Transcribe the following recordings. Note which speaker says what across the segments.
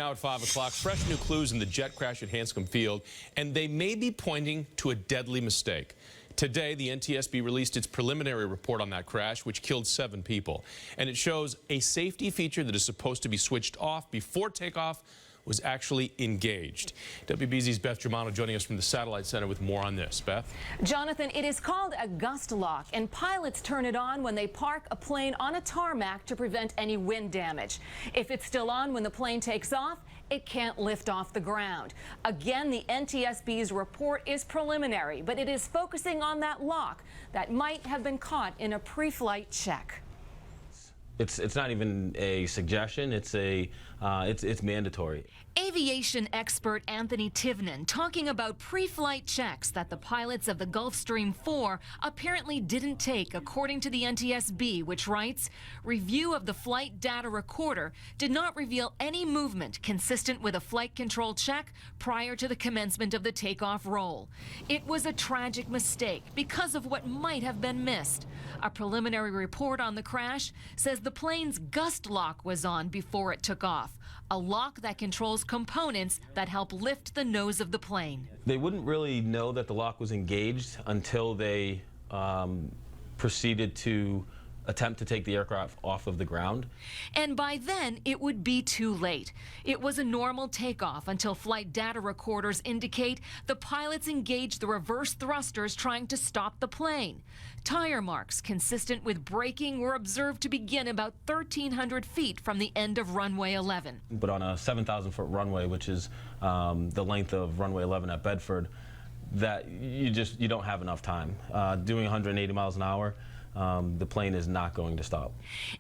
Speaker 1: Now at 5 o'clock, fresh new clues in the jet crash at Hanscom Field, and they may be pointing to a deadly mistake. Today, the NTSB released its preliminary report on that crash, which killed 7 people. And it shows a safety feature that is supposed to be switched off before takeoff was actually engaged. WBZ's Beth Germano joining us from the Satellite Center with more on this. Beth?
Speaker 2: Jonathan, it is called a gust lock, and pilots turn it on when they park a plane on a tarmac to prevent any wind damage. If it's still on when the plane takes off, it can't lift off the ground. Again, the NTSB's report is preliminary, but it is focusing on that lock that might have been caught in a pre-flight check.
Speaker 3: It's not even a suggestion. It's mandatory.
Speaker 4: Aviation expert Anthony Tivnan talking about pre-flight checks that the pilots of the Gulfstream 4 apparently didn't take, according to the NTSB, which writes, review of the flight data recorder did not reveal any movement consistent with a flight control check prior to the commencement of the takeoff roll. It was a tragic mistake because of what might have been missed. A preliminary report on the crash says the plane's gust lock was on before it took off, a lock that controls components that help lift the nose of the plane.
Speaker 3: They wouldn't really know that the lock was engaged until they proceeded to attempt to take the aircraft off of the ground.
Speaker 4: And by then, it would be too late. It was a normal takeoff until flight data recorders indicate the pilots engaged the reverse thrusters trying to stop the plane. Tire marks consistent with braking were observed to begin about 1,300 feet from the end of runway 11.
Speaker 3: But on a 7,000-foot runway, which is the length of runway 11 at Bedford, that you don't have enough time. Doing 180 miles an hour, the plane is not going to stop.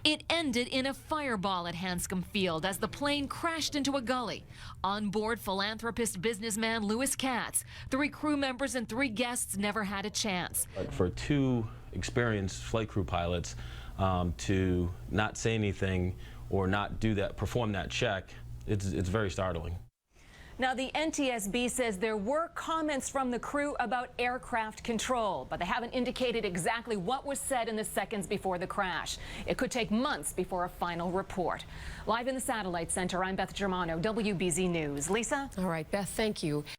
Speaker 4: It ended in a fireball at Hanscom Field as the plane crashed into a gully. On board, philanthropist businessman Louis Katz. 3 crew members and 3 guests never had a chance.
Speaker 3: For 2 experienced flight crew pilots to not say anything or not perform that check, it's very startling.
Speaker 2: Now, the NTSB says there were comments from the crew about aircraft control, but they haven't indicated exactly what was said in the seconds before the crash. It could take months before a final report. Live in the Satellite Center, I'm Beth Germano, WBZ News. Lisa?
Speaker 5: All right, Beth, thank you.